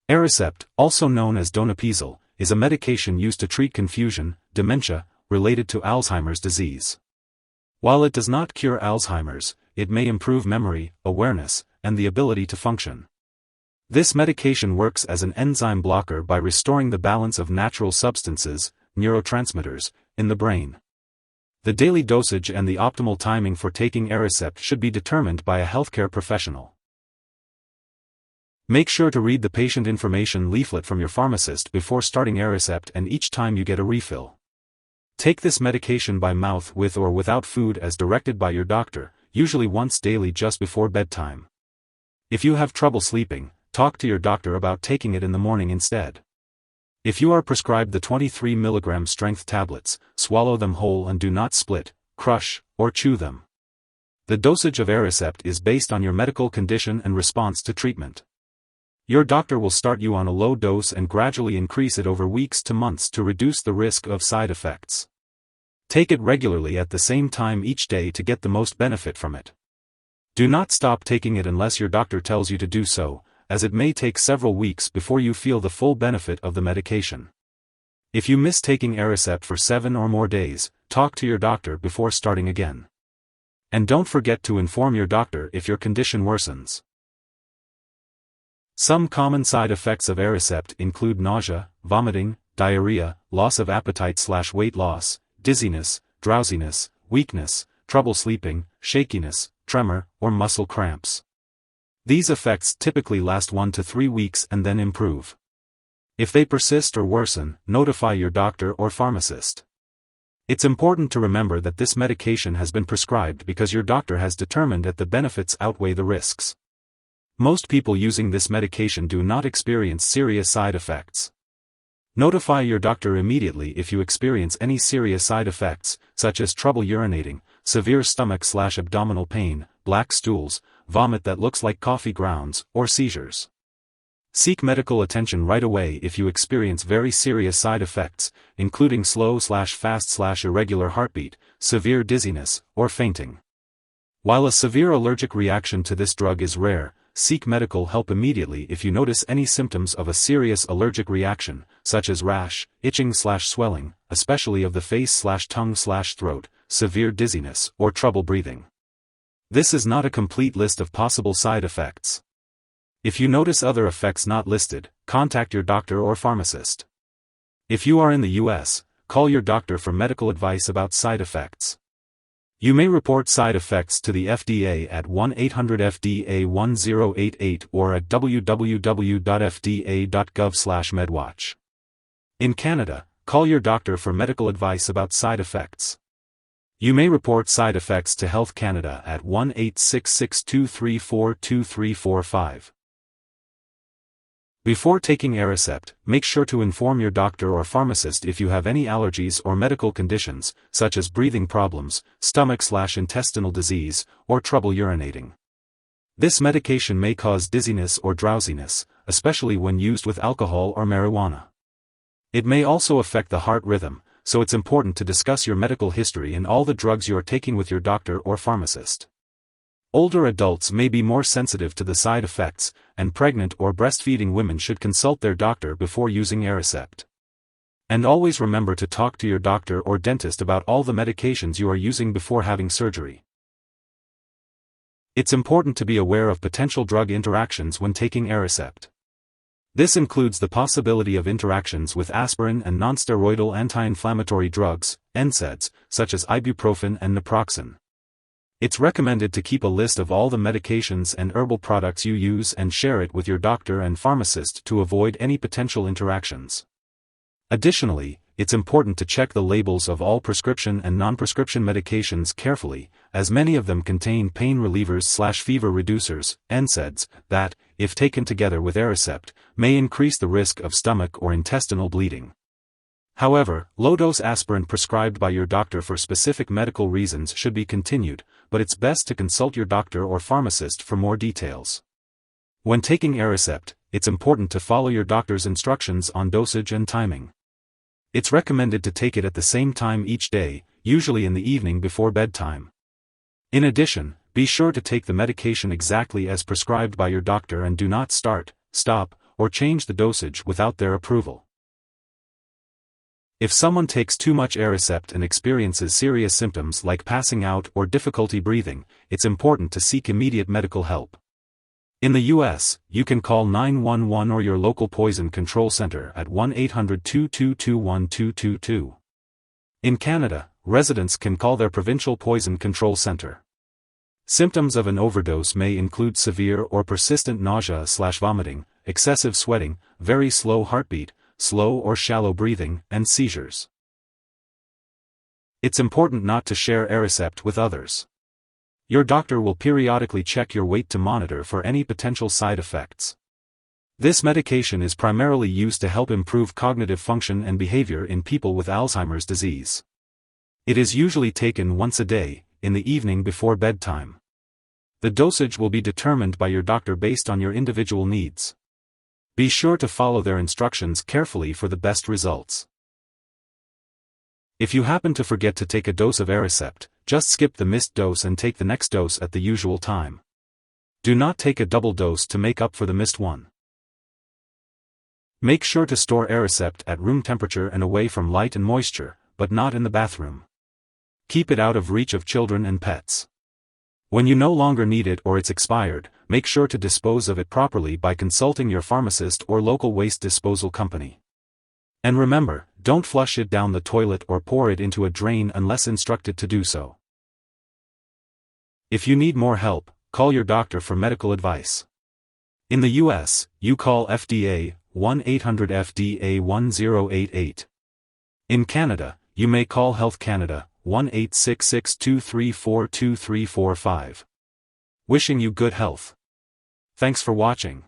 Aricept, also known as Donepezil, is a medication used to treat confusion, dementia, related to Alzheimer's disease. While it does not cure Alzheimer's, it may improve memory, awareness, and the ability to function. This medication works as an enzyme blocker by restoring the balance of natural substances, neurotransmitters, in the brain. The daily dosage and the optimal timing for taking Aricept should be determined by a healthcare professional. Make sure to read the patient information leaflet from your pharmacist before starting Aricept and each time you get a refill. Take this medication by mouth with or without food as directed by your doctor, usually once daily just before bedtime. If you have trouble sleeping, talk to your doctor about taking it in the morning instead. If you are prescribed the 23 mg strength tablets, swallow them whole and do not split, crush, or chew them. The dosage of Aricept is based on your medical condition and response to treatment. Your doctor will start you on a low dose and gradually increase it over weeks to months to reduce the risk of side effects. Take it regularly at the same time each day to get the most benefit from it. Do not stop taking it unless your doctor tells you to do so, as it may take several weeks before you feel the full benefit of the medication. If you miss taking Aricept for 7 or more days, talk to your doctor before starting again. And don't forget to inform your doctor if your condition worsens. Some common side effects of Aricept include nausea, vomiting, diarrhea, loss of appetite/weight loss, dizziness, drowsiness, weakness, trouble sleeping, shakiness, tremor, or muscle cramps. These effects typically last 1 to 3 weeks and then improve. If they persist or worsen, notify your doctor or pharmacist. It's important to remember that this medication has been prescribed because your doctor has determined that the benefits outweigh the risks. Most people using this medication do not experience serious side effects. Notify your doctor immediately if you experience any serious side effects, such as trouble urinating, severe stomach/abdominal pain, black stools, vomit that looks like coffee grounds, or seizures. Seek medical attention right away if you experience very serious side effects, including slow/fast/irregular heartbeat, severe dizziness, or fainting. While a severe allergic reaction to this drug is rare, seek medical help immediately if you notice any symptoms of a serious allergic reaction, such as rash, itching/swelling, especially of the face/tongue/throat, severe dizziness, or trouble breathing. This is not a complete list of possible side effects. If you notice other effects not listed, contact your doctor or pharmacist. If you are in the US, call your doctor for medical advice about side effects. You may report side effects to the FDA at 1-800-FDA-1088 or at www.fda.gov/medwatch. In Canada, call your doctor for medical advice about side effects. You may report side effects to Health Canada at 1-866-234-2345. Before taking Aricept, make sure to inform your doctor or pharmacist if you have any allergies or medical conditions, such as breathing problems, stomach/intestinal disease, or trouble urinating. This medication may cause dizziness or drowsiness, especially when used with alcohol or marijuana. It may also affect the heart rhythm, so it's important to discuss your medical history and all the drugs you are taking with your doctor or pharmacist. Older adults may be more sensitive to the side effects, and pregnant or breastfeeding women should consult their doctor before using Aricept. And always remember to talk to your doctor or dentist about all the medications you are using before having surgery. It's important to be aware of potential drug interactions when taking Aricept. This includes the possibility of interactions with aspirin and nonsteroidal anti-inflammatory drugs, NSAIDs, such as ibuprofen and naproxen. It's recommended to keep a list of all the medications and herbal products you use and share it with your doctor and pharmacist to avoid any potential interactions. Additionally, it's important to check the labels of all prescription and non-prescription medications carefully, as many of them contain pain relievers/fever reducers, NSAIDs, that, if taken together with Aricept, may increase the risk of stomach or intestinal bleeding. However, low-dose aspirin prescribed by your doctor for specific medical reasons should be continued, but it's best to consult your doctor or pharmacist for more details. When taking Aricept, it's important to follow your doctor's instructions on dosage and timing. It's recommended to take it at the same time each day, usually in the evening before bedtime. In addition, be sure to take the medication exactly as prescribed by your doctor and do not start, stop, or change the dosage without their approval. If someone takes too much Aricept and experiences serious symptoms like passing out or difficulty breathing, it's important to seek immediate medical help. In the U.S., you can call 911 or your local poison control center at 1-800-222-1222. In Canada, residents can call their provincial poison control center. Symptoms of an overdose may include severe or persistent nausea/vomiting, excessive sweating, very slow heartbeat, slow or shallow breathing, and seizures. It's important not to share Aricept with others. Your doctor will periodically check your weight to monitor for any potential side effects. This medication is primarily used to help improve cognitive function and behavior in people with Alzheimer's disease. It is usually taken once a day, in the evening before bedtime. The dosage will be determined by your doctor based on your individual needs. Be sure to follow their instructions carefully for the best results. If you happen to forget to take a dose of Aricept, just skip the missed dose and take the next dose at the usual time. Do not take a double dose to make up for the missed one. Make sure to store Aricept at room temperature and away from light and moisture, but not in the bathroom. Keep it out of reach of children and pets. When you no longer need it or it's expired, make sure to dispose of it properly by consulting your pharmacist or local waste disposal company. And remember, don't flush it down the toilet or pour it into a drain unless instructed to do so. If you need more help, call your doctor for medical advice. In the U.S., you call FDA, 1-800-FDA-1088. In Canada, you may call Health Canada, 1-866-234-2345. Wishing you good health. Thanks for watching.